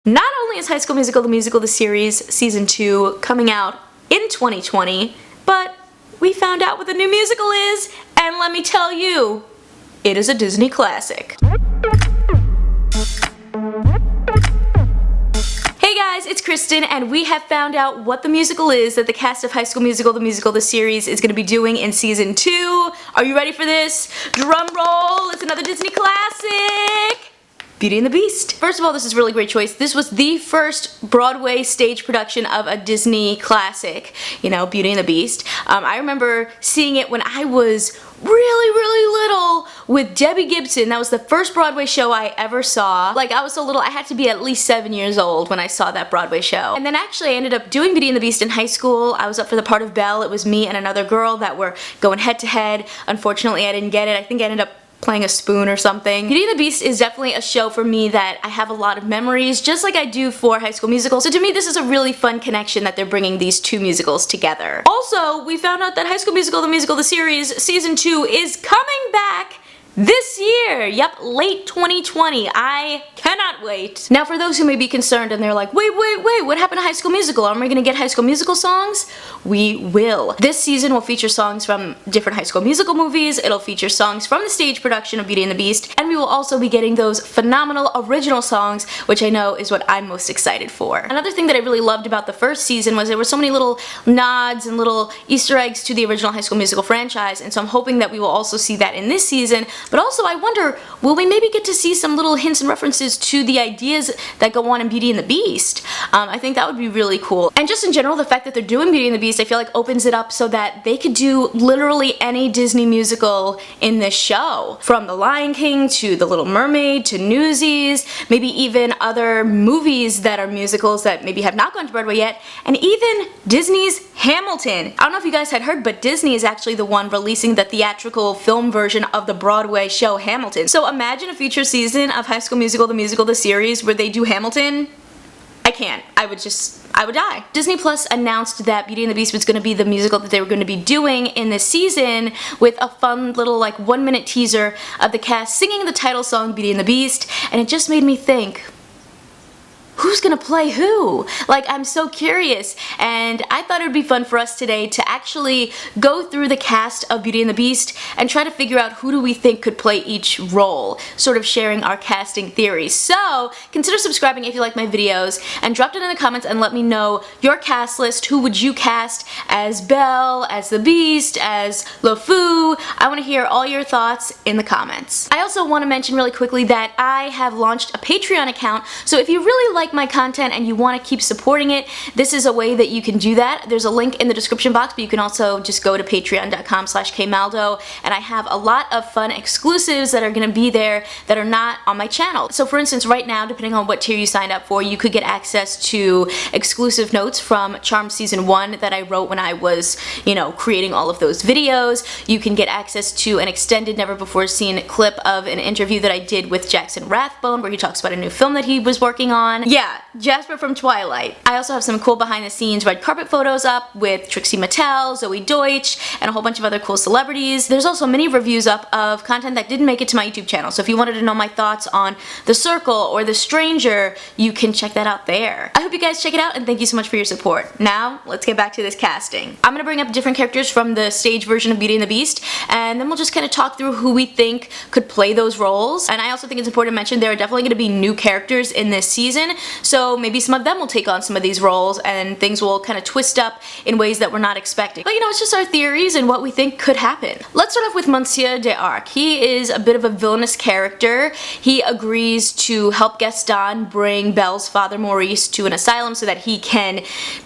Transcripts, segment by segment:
Not only is High School Musical, the series, season 2 coming out in 2020, but we found out what the new musical is, and let me tell you, it is a Disney classic. Hey guys, it's Kristen, and we have found out what the musical is that the cast of High School Musical, the series, is going to be doing in season 2. Are you ready for this? Drum roll, it's another Disney classic! Beauty and the Beast. First of all, this is a really great choice. This was the first Broadway stage production of a Disney classic, you know, Beauty and the Beast. I remember seeing it when I was really little with Debbie Gibson. That was the first Broadway show I ever saw. Like, I was so little, I had to be at least 7 years old when I saw that Broadway show. And then actually I ended up doing Beauty and the Beast in high school. I was up for the part of Belle. It was me and another girl that were going head to head. Unfortunately, I didn't get it. I think I ended up playing a spoon or something. Beauty and the Beast is definitely a show for me that I have a lot of memories, just like I do for High School Musical. So to me, this is a really fun connection that they're bringing these two musicals together. Also, we found out that High School Musical, the series, season 2 is coming back this year! Yep, late 2020. I cannot wait. Now for those who may be concerned and they're like, wait, what happened to High School Musical? Are we gonna get High School Musical songs? We will. This season will feature songs from different High School Musical movies, it'll feature songs from the stage production of Beauty and the Beast, and we will also be getting those phenomenal original songs, which I know is what I'm most excited for. Another thing that I really loved about the first season was there were so many little nods and little Easter eggs to the original High School Musical franchise, and so I'm hoping that we will also see that in this season. But also, I wonder, will we maybe get to see some little hints and references to the ideas that go on in Beauty and the Beast? I think that would be really cool. And just in general, the fact that they're doing Beauty and the Beast, I feel like opens it up so that they could do literally any Disney musical in this show. From The Lion King to The Little Mermaid to Newsies, maybe even other movies that are musicals that maybe have not gone to Broadway yet, and even Disney's Hamilton. I don't know if you guys had heard, but Disney is actually the one releasing the theatrical film version of the Broadway show Hamilton. So imagine a future season of High School Musical, the series, where they do Hamilton. I can't. I would die. Disney Plus announced that Beauty and the Beast was going to be the musical that they were going to be doing in this season, with a fun little like 1-minute teaser of the cast singing the title song Beauty and the Beast, and it just made me think, who's gonna play who? Like, I'm so curious, and I thought it would be fun for us today to actually go through the cast of Beauty and the Beast and try to figure out who do we think could play each role, sort of sharing our casting theories. So consider subscribing if you like my videos, and drop it in the comments and let me know your cast list. Who would you cast as Belle, as the Beast, as Lefou? I want to hear all your thoughts in the comments. I also want to mention really quickly that I have launched a Patreon account, so if you really like my content and you want to keep supporting it, this is a way that you can do that. There's a link in the description box, but you can also just go to patreon.com/kmaldo, and I have a lot of fun exclusives that are going to be there that are not on my channel. So for instance, right now, depending on what tier you signed up for, you could get access to exclusive notes from Charmed Season 1 that I wrote when I was, you know, creating all of those videos. You can get access to an extended, never before seen clip of an interview that I did with Jackson Rathbone, where he talks about a new film that he was working on. Yeah, Jasper from Twilight. I also have some cool behind the scenes red carpet photos up with Trixie Mattel, Zoe Deutsch, and a whole bunch of other cool celebrities. There's also many reviews up of content that didn't make it to my YouTube channel, so if you wanted to know my thoughts on The Circle or The Stranger, you can check that out there. I hope you guys check it out, and thank you so much for your support. Now, let's get back to this casting. I'm gonna bring up different characters from the stage version of Beauty and the Beast, and then we'll just kind of talk through who we think could play those roles. And I also think it's important to mention there are definitely gonna be new characters in this season, so maybe some of them will take on some of these roles and things will kind of twist up in ways that we're not expecting. But you know, it's just our theories and what we think could happen. Let's start off with Monsieur d'Arc. He is a bit of a villainous character. He agrees to help Gaston bring Belle's father Maurice to an asylum so that he can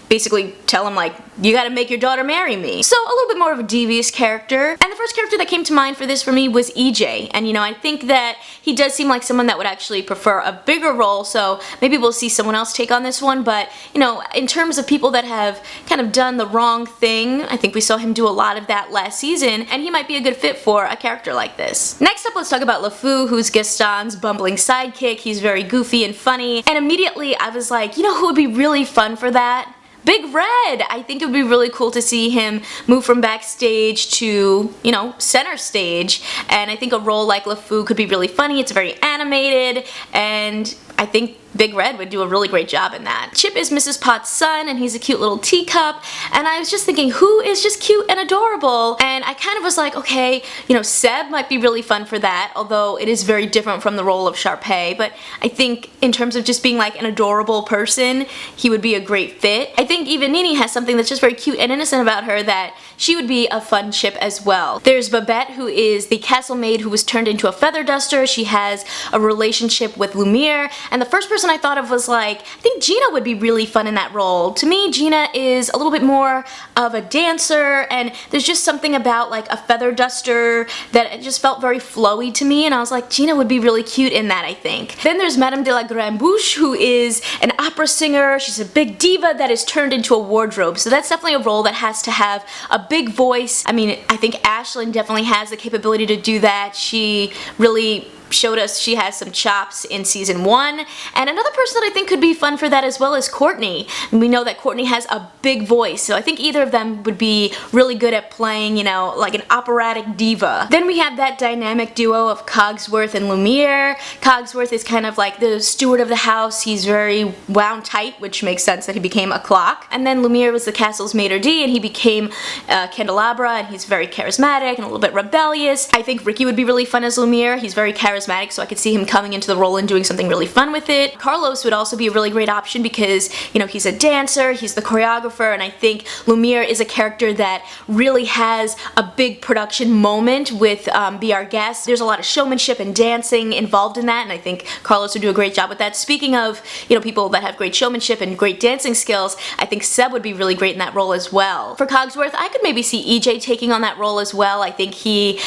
basically tell him, like, you gotta make your daughter marry me. So a little bit more of a devious character. And the first character that came to mind for this for me was EJ. And you know, I think that he does seem like someone that would actually prefer a bigger role, so maybe we'll see someone else take on this one. But you know, in terms of people that have kind of done the wrong thing, I think we saw him do a lot of that last season, and he might be a good fit for a character like this. Next up, let's talk about Lefou, who's Gaston's bumbling sidekick. He's very goofy and funny, and immediately I was like, you know who would be really fun for that? Big Red! I think it would be really cool to see him move from backstage to, you know, center stage, and I think a role like Lefou could be really funny. It's very animated, and I think Big Red would do a really great job in that. Chip is Mrs. Potts' son, and he's a cute little teacup, and I was just thinking, who is just cute and adorable? And I kind of was like, okay, you know, Seb might be really fun for that, although it is very different from the role of Sharpay, but I think in terms of just being like an adorable person, he would be a great fit. I think even Nini has something that's just very cute and innocent about her that she would be a fun Chip as well. There's Babette, who is the castle maid who was turned into a feather duster. She has a relationship with Lumiere, and the first person I thought of was like, I think Gina would be really fun in that role. To me, Gina is a little bit more of a dancer, and there's just something about like a feather duster that it just felt very flowy to me, and I was like, Gina would be really cute in that, I think. Then there's Madame de la Grande Bouche, who is an opera singer. She's a big diva that is turned into a wardrobe, so that's definitely a role that has to have a big voice. I mean, I think Ashlynn definitely has the capability to do that. She really showed us she has some chops in season 1. And another person that I think could be fun for that as well is Courtney. And we know that Courtney has a big voice, so I think either of them would be really good at playing, you know, like an operatic diva. Then we have that dynamic duo of Cogsworth and Lumiere. Cogsworth is kind of like the steward of the house. He's very wound tight, which makes sense that he became a clock. And then Lumiere was the castle's maitre d', and he became Candelabra, and he's very charismatic and a little bit rebellious. I think Ricky would be really fun as Lumiere. He's very charismatic, so I could see him coming into the role and doing something really fun with it. Carlos would also be a really great option because, you know, he's a dancer, he's the choreographer, and I think Lumiere is a character that really has a big production moment with Be Our Guest. There's a lot of showmanship and dancing involved in that, and I think Carlos would do a great job with that. Speaking of, you know, people that have great showmanship and great dancing skills, I think Seb would be really great in that role as well. For Cogsworth, I could maybe see EJ taking on that role as well. I think he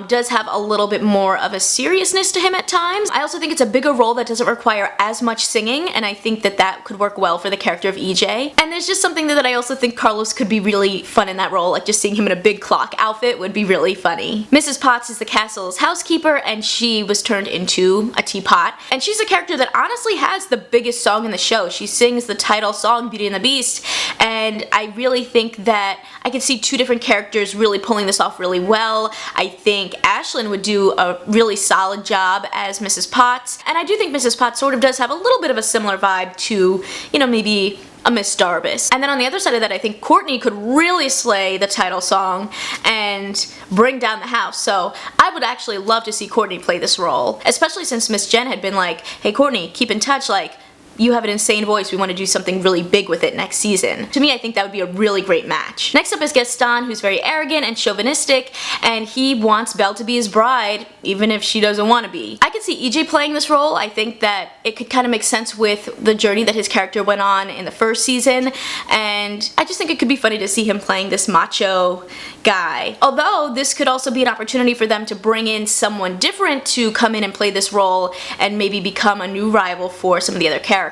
does have a little bit more of a seriousness to him at times. I also think it's a bigger role that doesn't require as much singing, and I think that that could work well for the character of EJ. And there's just something that I also think Carlos could be really fun in that role, like just seeing him in a big clock outfit would be really funny. Mrs. Potts is the castle's housekeeper, and she was turned into a teapot. And she's a character that honestly has the biggest song in the show. She sings the title song, Beauty and the Beast, and I really think that I could see two different characters really pulling this off really well. I think Ashlynn would do a really solid job as Mrs. Potts, and I do think Mrs. Potts sort of does have a little bit of a similar vibe to, you know, maybe a Miss Darbus. And then on the other side of that, I think Courtney could really slay the title song and bring down the house. So I would actually love to see Courtney play this role, especially since Miss Jen had been like, hey Courtney, keep in touch, like, you have an insane voice, we want to do something really big with it next season. To me, I think that would be a really great match. Next up is Gaston, who's very arrogant and chauvinistic, and he wants Belle to be his bride, even if she doesn't want to be. I could see EJ playing this role. I think that it could kind of make sense with the journey that his character went on in the first season, and I just think it could be funny to see him playing this macho guy. Although, this could also be an opportunity for them to bring in someone different to come in and play this role and maybe become a new rival for some of the other characters.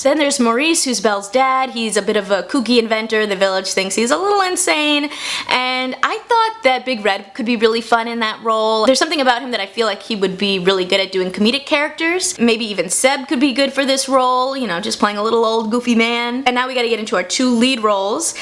Then there's Maurice, who's Belle's dad. He's a bit of a kooky inventor. The village thinks he's a little insane, and I thought that Big Red could be really fun in that role. There's something about him that I feel like he would be really good at doing comedic characters. Maybe even Seb could be good for this role, you know, just playing a little old goofy man. And now we gotta get into our two lead roles.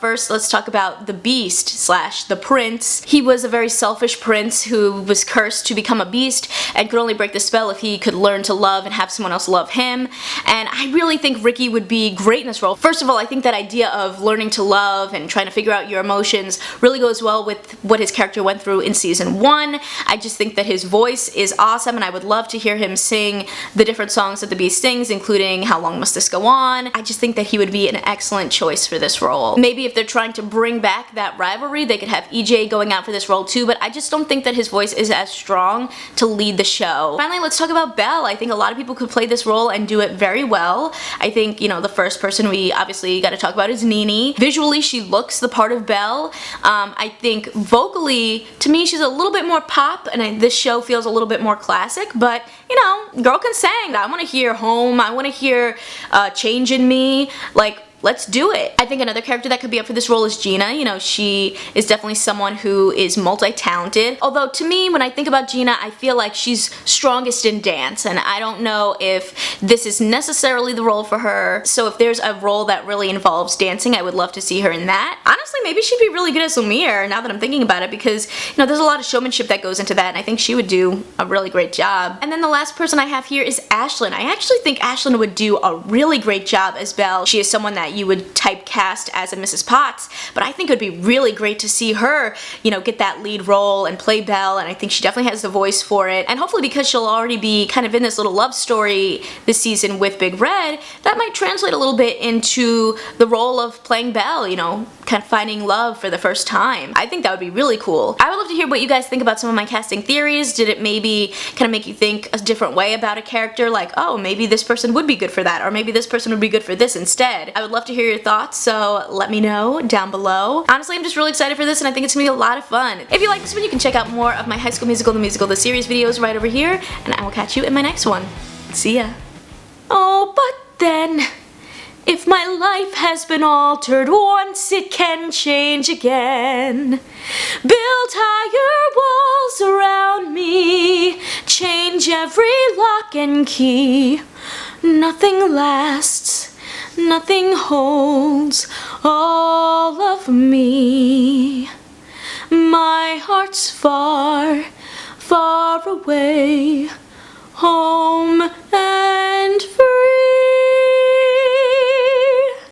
First, let's talk about the Beast / the Prince. He was a very selfish prince who was cursed to become a beast and could only break the spell if he could learn to love and have someone else love him. And I really think Ricky would be great in this role. First of all, I think that idea of learning to love and trying to figure out your emotions really goes well with what his character went through in season 1. I just think that his voice is awesome, and I would love to hear him sing the different songs that the Beast sings, including How Long Must This Go On. I just think that he would be an excellent choice for this role. Maybe if they're trying to bring back that rivalry, they could have EJ going out for this role too, but I just don't think that his voice is as strong to lead the show. Finally, let's talk about Belle. I think a lot of people could play this role and do it very well. I think, you know, the first person we obviously got to talk about is Nini. Visually, she looks the part of Belle. I think vocally, to me, she's a little bit more pop, and this show feels a little bit more classic, but, you know, girl can sing. I want to hear Home. I want to hear Change in Me. Like, let's do it. I think another character that could be up for this role is Gina. You know, she is definitely someone who is multi-talented. Although to me, when I think about Gina, I feel like she's strongest in dance, and I don't know if this is necessarily the role for her. So if there's a role that really involves dancing, I would love to see her in that. Honestly, maybe she'd be really good as Lumiere, now that I'm thinking about it, because, you know, there's a lot of showmanship that goes into that, and I think she would do a really great job. And then the last person I have here is Ashlynn. I actually think Ashlynn would do a really great job as Belle. She is someone that you would typecast as a Mrs. Potts, but I think it would be really great to see her, you know, get that lead role and play Belle, and I think she definitely has the voice for it. And hopefully, because she'll already be kind of in this little love story this season with Big Red, that might translate a little bit into the role of playing Belle, you know, kind of finding love for the first time. I think that would be really cool. I would love to hear what you guys think about some of my casting theories. Did it maybe kind of make you think a different way about a character, like, oh, maybe this person would be good for that, or maybe this person would be good for this instead? I would love to hear your thoughts, so let me know down below. Honestly, I'm just really excited for this, and I think it's gonna be a lot of fun. If you like this one, you can check out more of my High School Musical, the series videos right over here, and I will catch you in my next one. See ya. Oh, but then, if my life has been altered once, it can change again. Build higher walls around me, change every lock and key. Nothing lasts, nothing holds all of me. My heart's far, far away, home